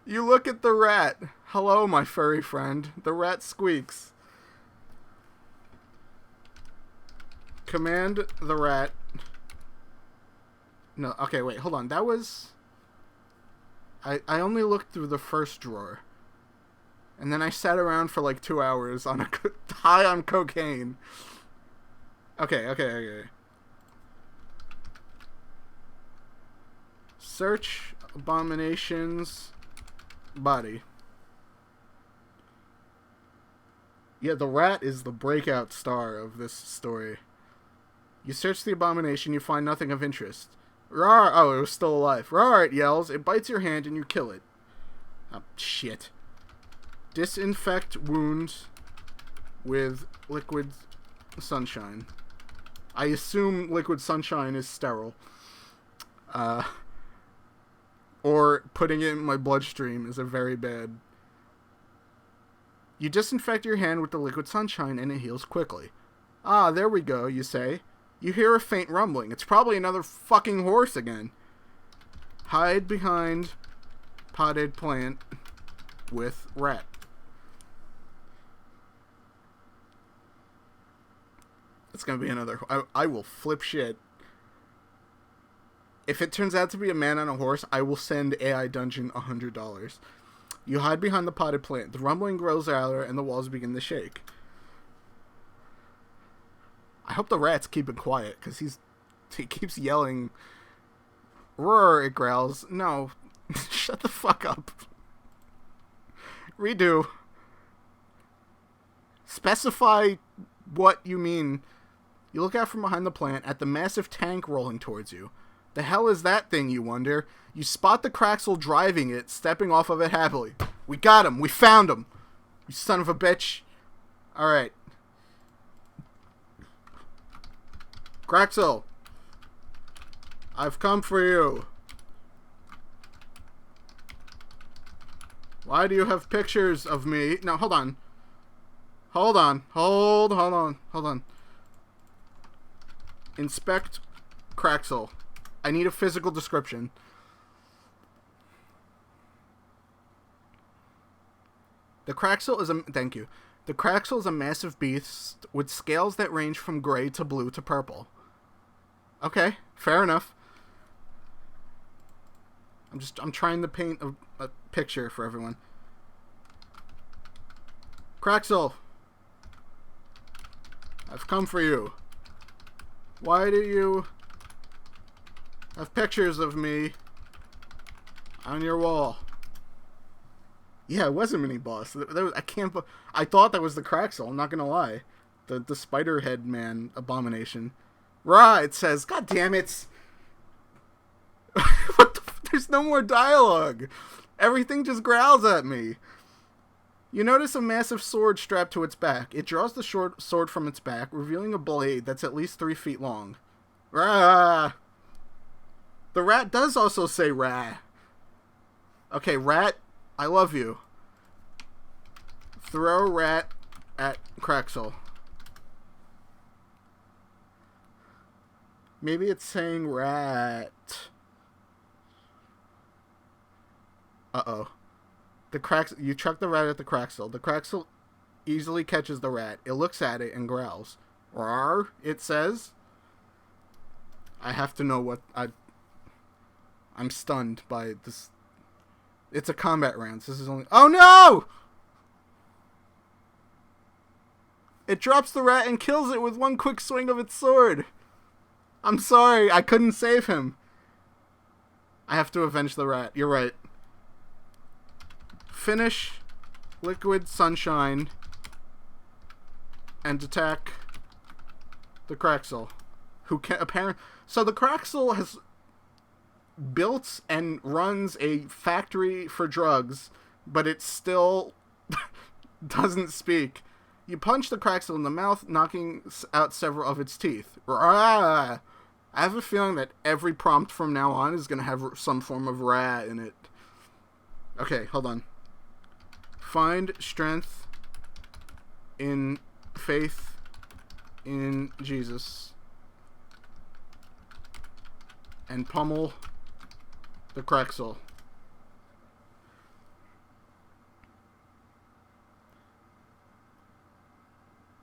You look at the rat. Hello, my furry friend. The rat squeaks. Command the rat. No, okay, wait, hold on. That was... I only looked through the first drawer. And then I sat around for like 2 hours on high on cocaine. Okay. Search abomination's body. Yeah, the rat is the breakout star of this story. You search the abomination, you find nothing of interest. Roar! Oh, it was still alive. Roar! It yells. It bites your hand and you kill it. Oh, shit. Disinfect wounds with liquid sunshine. I assume liquid sunshine is sterile. Or putting it in my bloodstream is a very bad... You disinfect your hand with the liquid sunshine and it heals quickly. Ah, there we go, you say. You hear a faint rumbling. It's probably another fucking horse again. Hide behind potted plant with rat. It's gonna be another... I will flip shit. If it turns out to be a man on a horse, I will send AI Dungeon $100. You hide behind the potted plant. The rumbling grows louder and the walls begin to shake. I hope the rat's keeping quiet, because he keeps yelling. Roar, it growls. No. Shut the fuck up. Redo. Specify what you mean. You look out from behind the plant at the massive tank rolling towards you. The hell is that thing, you wonder? You spot the Kraxel driving it, stepping off of it happily. We got him. We found him. You son of a bitch. Alright. Kraxel! I've come for you. Why do you have pictures of me? No, hold on. Hold on. Inspect Kraxel. I need a physical description. The Kraxel is a... Thank you. The Kraxel is a massive beast with scales that range from gray to blue to purple. Okay, fair enough. I'm trying to paint a picture for everyone. Kraxel! I've come for you. Why do you have pictures of me on your wall? Yeah, it was a mini boss. I thought that was the Kraxel, I'm not gonna lie. The spider head man abomination. Rah, it says. God damn it. What the there's no more dialogue. Everything just growls at me. You notice a massive sword strapped to its back. It draws the short sword from its back, revealing a blade that's at least 3 feet long. Rah! The rat does also say rah. Okay, rat, I love you. Throw rat at Kraxel. Maybe it's saying rat. Uh-oh. You chuck the rat at the Kraxel. The Kraxel easily catches the rat. It looks at it and growls. Rawr, it says. I have to know what I'm stunned by this. It's a combat round. This is only... Oh no! It drops the rat and kills it with one quick swing of its sword. I'm sorry, I couldn't save him. I have to avenge the rat. You're right. Finish Liquid Sunshine and attack the Kraxel, who can apparently... So the Kraxel has built and runs a factory for drugs, but it still doesn't speak. You punch the Kraxel in the mouth, knocking out several of its teeth. Rah! I have a feeling that every prompt from now on is going to have some form of rah in it. Okay, hold on. Find strength in faith in Jesus. And pummel the Kraxel.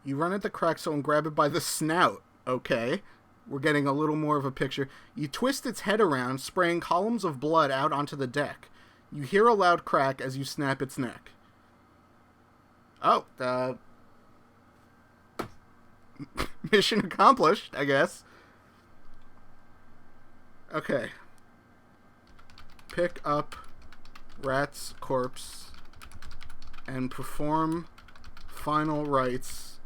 You run at the Kraxel and grab it by the snout. Okay. We're getting a little more of a picture. You twist its head around, spraying columns of blood out onto the deck. You hear a loud crack as you snap its neck. Oh, mission accomplished, I guess. Okay. Pick up rat's corpse and perform final rites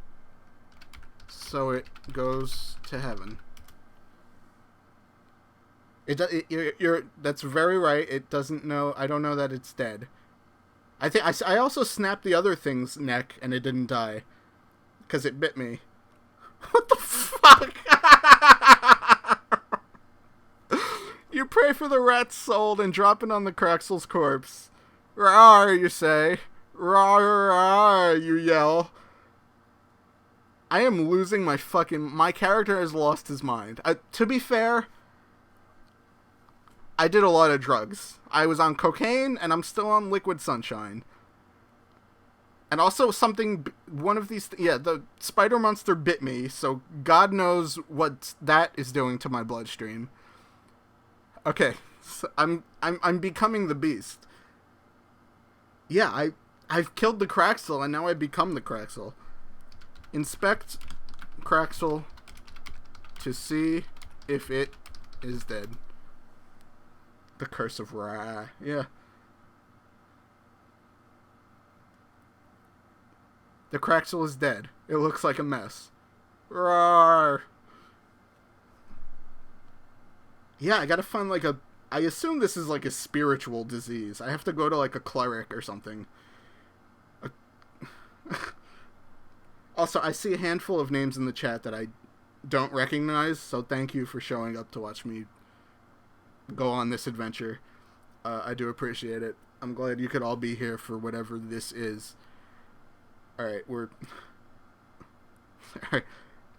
so it goes to heaven. That's very right. It doesn't know. I don't know that it's dead. I also snapped the other thing's neck and it didn't die because it bit me. What the fuck? You pray for the rat's soul and drop it on the Kraxel's corpse. Rawr, you say. Rawr, rawr, you yell. I am losing my fucking... My character has lost his mind. To be fair, I did a lot of drugs. I was on cocaine, and I'm still on Liquid Sunshine. And also one of these... Yeah, the spider monster bit me, so God knows what that is doing to my bloodstream. Okay, so I'm becoming the beast. Yeah, I've killed the Kraxel, and now I become the Kraxel. Inspect Kraxel to see if it is dead. The curse of Ra. Yeah. The Kraxel is dead. It looks like a mess. Rawr. Yeah, I gotta find like I assume this is like a spiritual disease. I have to go to like a cleric or something. Also, I see a handful of names in the chat that I don't recognize, so thank you for showing up to watch me go on this adventure. I do appreciate it. I'm glad you could all be here for whatever this is. Alright, Alright.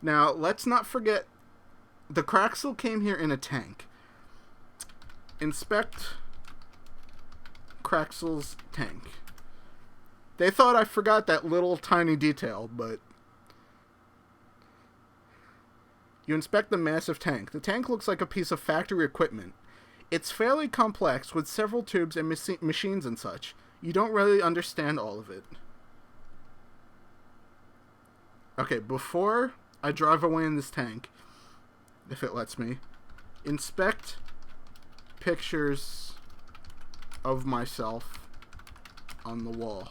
Now, let's not forget, the Kraxel came here in a tank. Inspect Kraxel's tank. They thought I forgot that little tiny detail, but... You inspect the massive tank. The tank looks like a piece of factory equipment. It's fairly complex, with several tubes and machines and such. You don't really understand all of it. Okay, before I drive away in this tank, if it lets me, inspect pictures of myself on the wall.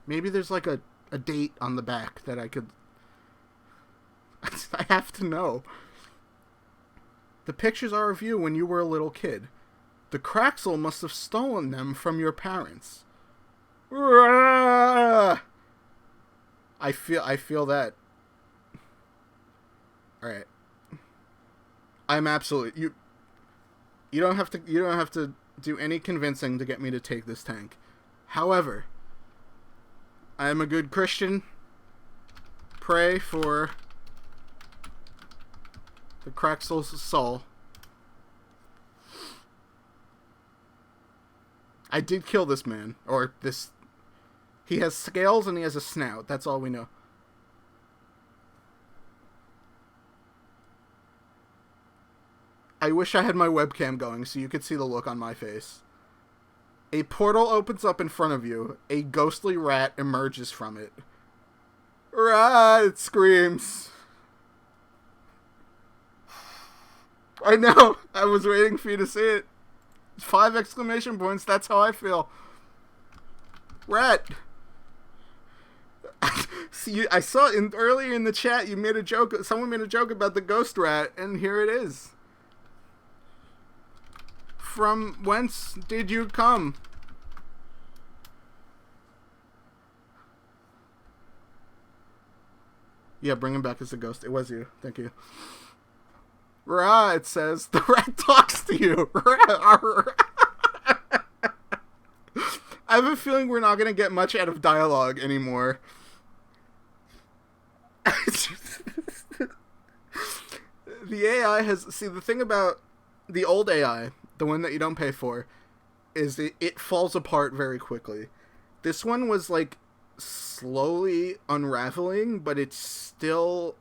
Maybe there's like a date on the back that I could... I have to know. The pictures are of you when you were a little kid. The Kraxel must have stolen them from your parents. I feel that. Alright. I'm absolutely... You don't have to do any convincing to get me to take this tank. However, I am a good Christian. Pray for the Kraxel's soul. I did kill this man. Or this... He has scales and he has a snout. That's all we know. I wish I had my webcam going so you could see the look on my face. A portal opens up in front of you. A ghostly rat emerges from it. Rat! It screams. I know. I was waiting for you to see it. 5 exclamation points. That's how I feel. Rat. See, I saw earlier in the chat you made a joke. Someone made a joke about the ghost rat, and here it is. From whence did you come? Yeah, bring him back as a ghost. It was you. Thank you. Rah, it says. The rat talks to you. I have a feeling we're not going to get much out of dialogue anymore. The AI has... See, the thing about the old AI, the one that you don't pay for, is it falls apart very quickly. This one was, like, slowly unraveling, but it's still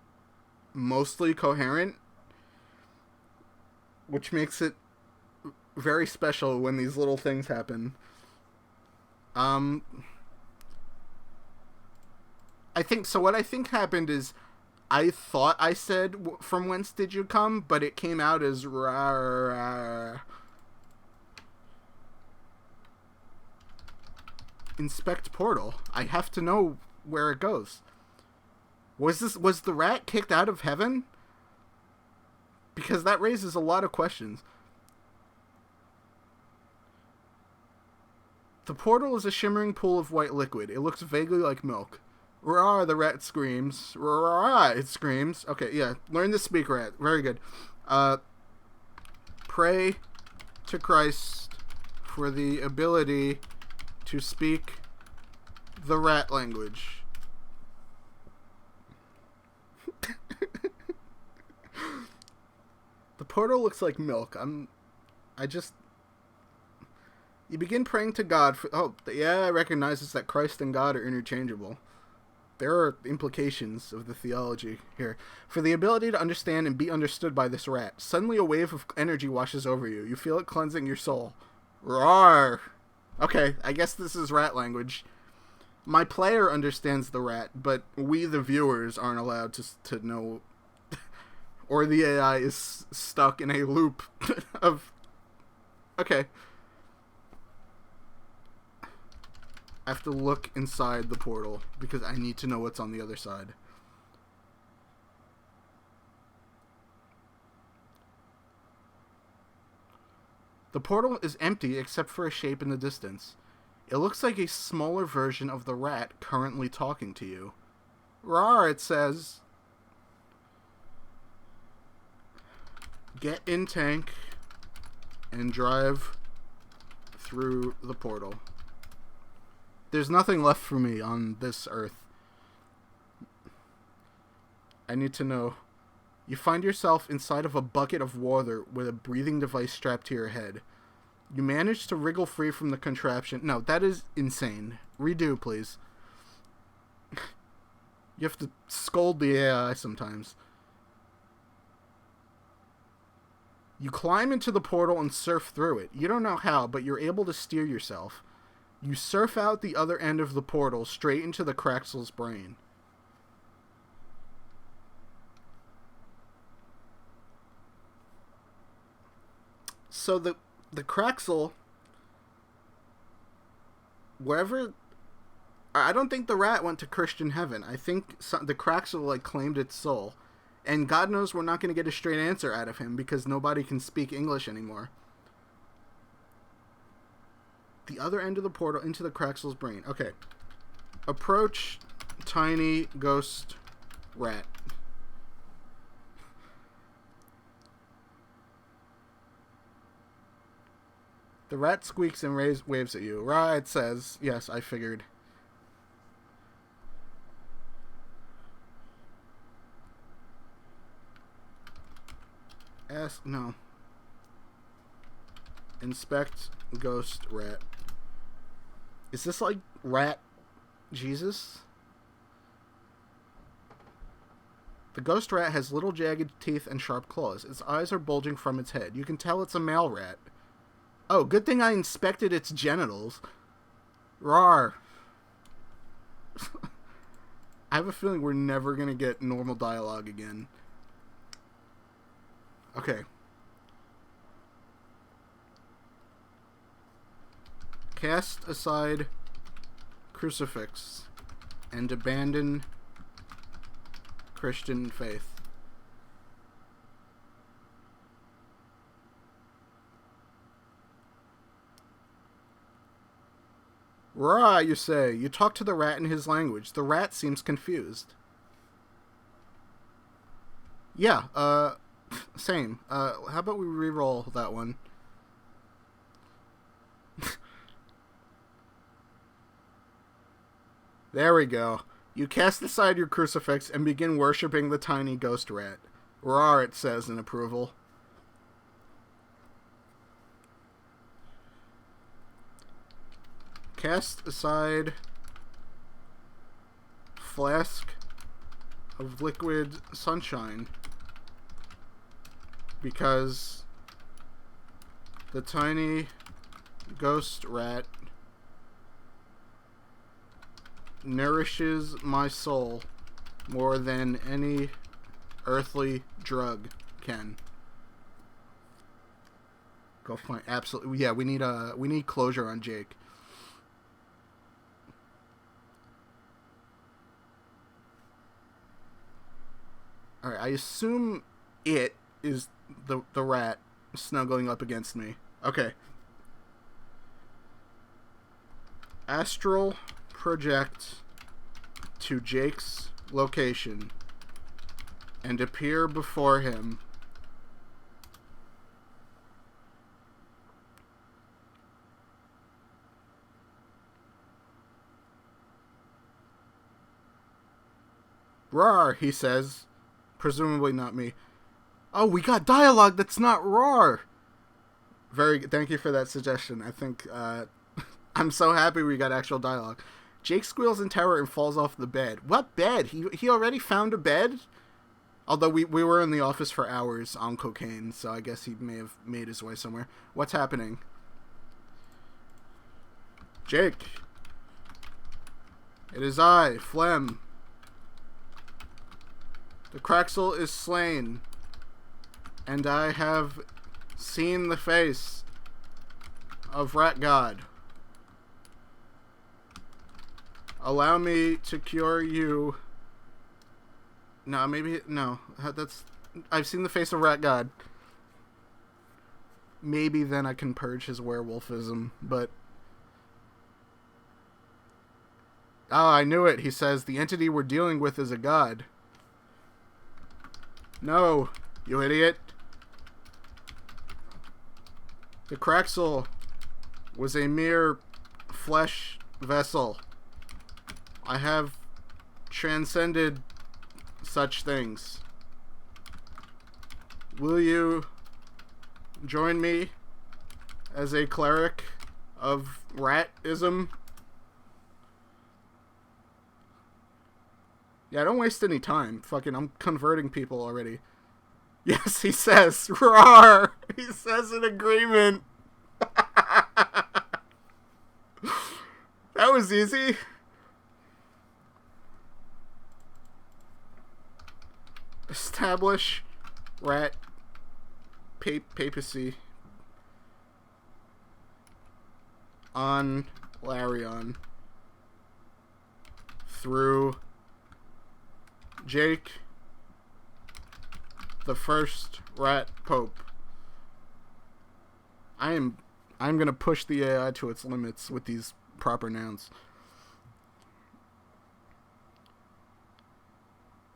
mostly coherent, which makes it very special when these little things happen. I think, so what I think happened is, I thought I said, from whence did you come? But it came out as rawr. Inspect portal. I have to know where it goes. Was the rat kicked out of heaven? Because that raises a lot of questions. The portal is a shimmering pool of white liquid. It looks vaguely like milk. Rah, the rat screams. Rah, it screams. Okay, yeah. Learn to speak rat. Very good. Pray to Christ for the ability to speak the rat language. The portal looks like milk. You begin praying to God for... Oh, yeah, it recognizes that Christ and God are interchangeable. There are implications of the theology here. For the ability to understand and be understood by this rat. Suddenly a wave of energy washes over you. You feel it cleansing your soul. Roar! Okay, I guess this is rat language. My player understands the rat, but we, the viewers, aren't allowed to know... Or the AI is stuck in a loop of... Okay. I have to look inside the portal because I need to know what's on the other side. The portal is empty except for a shape in the distance. It looks like a smaller version of the rat currently talking to you. Rawr, it says. Get in tank and drive through the portal. There's nothing left for me on this earth. I need to know. You find yourself inside of a bucket of water with a breathing device strapped to your head. You manage to wriggle free from the contraption. No, that is insane. Redo, please. You have to scold the AI sometimes. You climb into the portal and surf through it. You don't know how, but you're able to steer yourself. You surf out the other end of the portal straight into the Craxel's brain. So the Craxel, wherever, I don't think the rat went to Christian heaven. I think the Craxel like claimed its soul, and God knows we're not going to get a straight answer out of him because nobody can speak English anymore. The other end of the portal into the Craxel's brain. Okay, approach tiny ghost rat. The rat squeaks and waves at you. Ra, it says, yes, I figured. No. Inspect ghost rat. Is this like rat Jesus? The ghost rat has little jagged teeth and sharp claws. Its eyes are bulging from its head. You can tell it's a male rat. Oh, good thing I inspected its genitals. Rawr. I have a feeling we're never going to get normal dialogue again. Okay. Cast aside crucifix and abandon Christian faith. Rah, you say. You talk to the rat in his language. The rat seems confused. Yeah, same. How about we re-roll that one? There we go. You cast aside your crucifix and begin worshipping the tiny ghost rat. Rawr, it says in approval. Cast aside flask of liquid sunshine because the tiny ghost rat nourishes my soul more than any earthly drug can. Go find absolutely. Yeah, we need closure on Jake. All right, I assume it is the rat snuggling up against me. Okay. Astral project to Jake's location and appear before him. Rawr, he says. Presumably not me. Oh, we got dialogue that's not rawr. Thank you for that suggestion. I think, I'm so happy we got actual dialogue. Jake squeals in terror and falls off the bed. What bed? He already found a bed? Although we were in the office for hours on cocaine, so I guess he may have made his way somewhere. What's happening? Jake. It is I, Phlegm. The Craxel is slain, and I have seen the face of Rat God. Allow me to cure you. No, maybe, no. I've seen the face of Rat God. Maybe then I can purge his werewolfism, but... Oh, I knew it, he says. The entity we're dealing with is a god. No, you idiot. The Craxel was a mere flesh vessel. I have transcended such things. Will you join me as a cleric of ratism? Yeah, don't waste any time. Fucking, I'm converting people already. Yes, he says. Roar! He says in agreement. That was easy. Establish rat papacy on Larion through Jake, the first rat pope. I'm gonna push the AI to its limits with these proper nouns.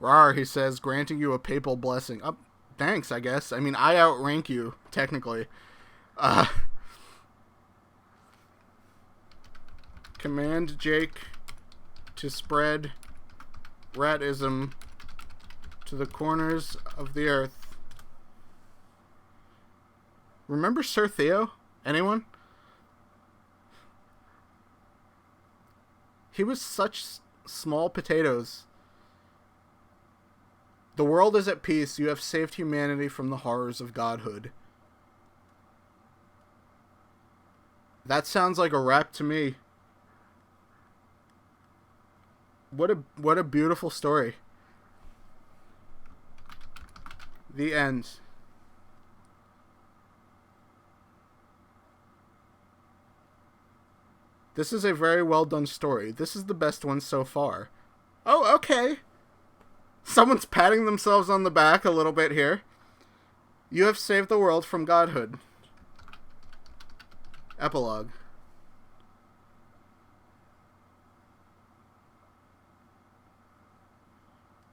Rar, he says, granting you a papal blessing. Oh, thanks, I guess. I mean, I outrank you, technically. Command Jake to spread ratism to the corners of the earth. Remember Sir Theo? Anyone? He was such small potatoes. The world is at peace. You have saved humanity from the horrors of godhood. That sounds like a rap to me. What a beautiful story. The end. This is a very well done story. This is the best one so far. Oh, okay. Someone's patting themselves on the back a little bit here. You have saved the world from godhood. Epilogue.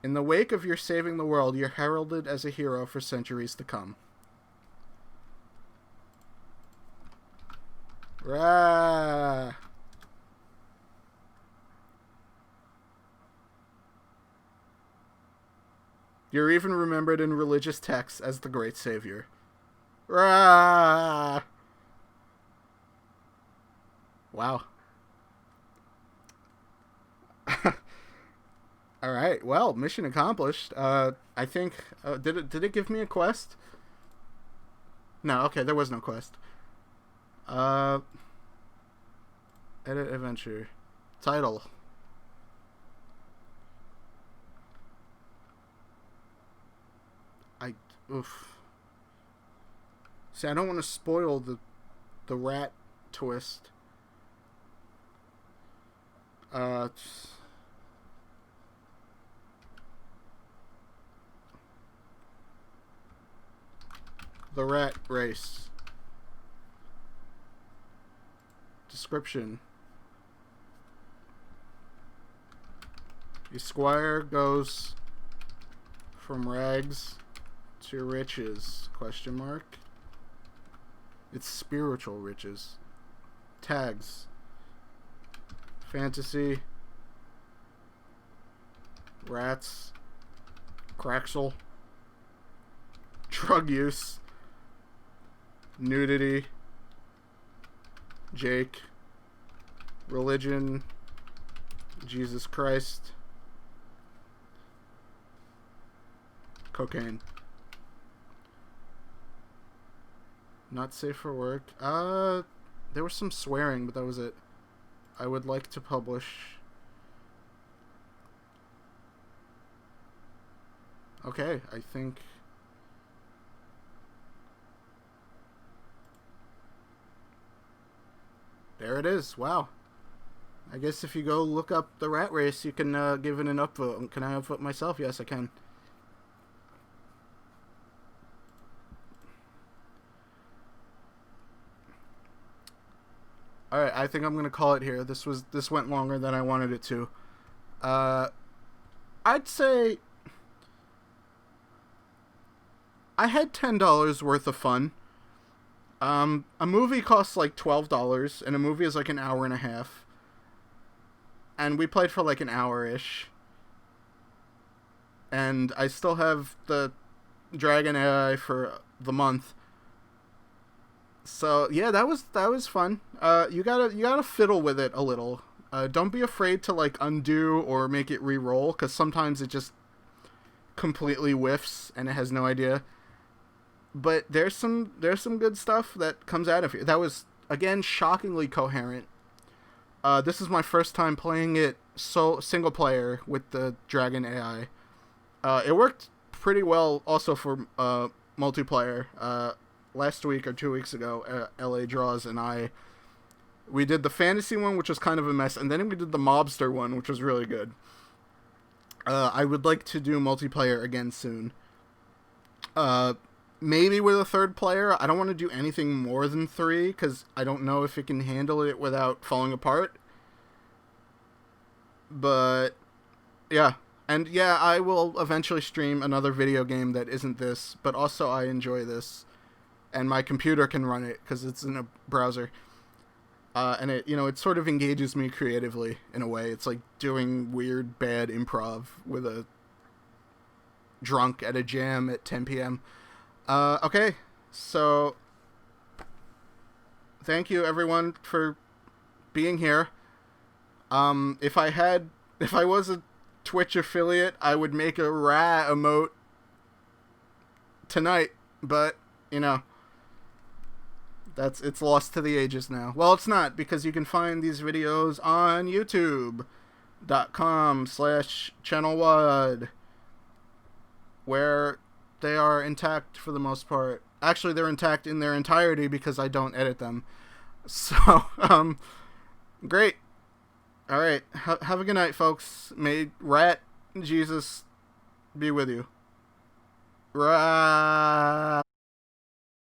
In the wake of your saving the world, you're heralded as a hero for centuries to come. Rah! You're even remembered in religious texts as the great savior. Rah! Wow. All right. Well, mission accomplished. I think did it give me a quest? No. Okay, there was no quest. Edit adventure. Title. Oof. See, I don't want to spoil the rat twist. The rat race. Description. A squire goes from rags to riches, question mark. It's spiritual riches. Tags. Fantasy. Rats. Craxel. Drug use. Nudity. Jake. Religion. Jesus Christ. Cocaine. Not safe for work. There was some swearing, but that was it. I would like to publish. Okay, I think. There it is. Wow. I guess if you go look up the rat race, you can give it an upvote. Can I upvote myself? Yes, I can. Alright, I think I'm gonna call it here. This went longer than I wanted it to. I'd say I had $10 worth of fun. A movie costs like $12, and a movie is like an hour and a half. And we played for like an hour-ish. And I still have the Dragon AI for the month. So yeah, that was fun. You gotta fiddle with it a little. Don't be afraid to like undo or make it re-roll, because sometimes it just completely whiffs and it has no idea. But there's some good stuff that comes out of it. That was again shockingly coherent. This is my first time playing it single player with the Dragon AI. It worked pretty well also for multiplayer. Last week or 2 weeks ago, LA Draws and we did the fantasy one, which was kind of a mess, and then we did the mobster one, which was really good. I would like to do multiplayer again soon. Maybe with a third player. I don't want to do anything more than 3, because I don't know if it can handle it without falling apart. But, yeah. And yeah, I will eventually stream another video game that isn't this, but also I enjoy this. And my computer can run it, because it's in a browser. And it sort of engages me creatively, in a way. It's like doing weird, bad improv with a drunk at a jam at 10 p.m. Okay, so thank you everyone for being here. If I was a Twitch affiliate, I would make a rah emote tonight, but it's lost to the ages now. Well, it's not, because you can find these videos on youtube.com/channelwad, where they are intact for the most part. Actually, they're intact in their entirety because I don't edit them. So, great. All right. Have a good night, folks. May Rat Jesus be with you. Rat.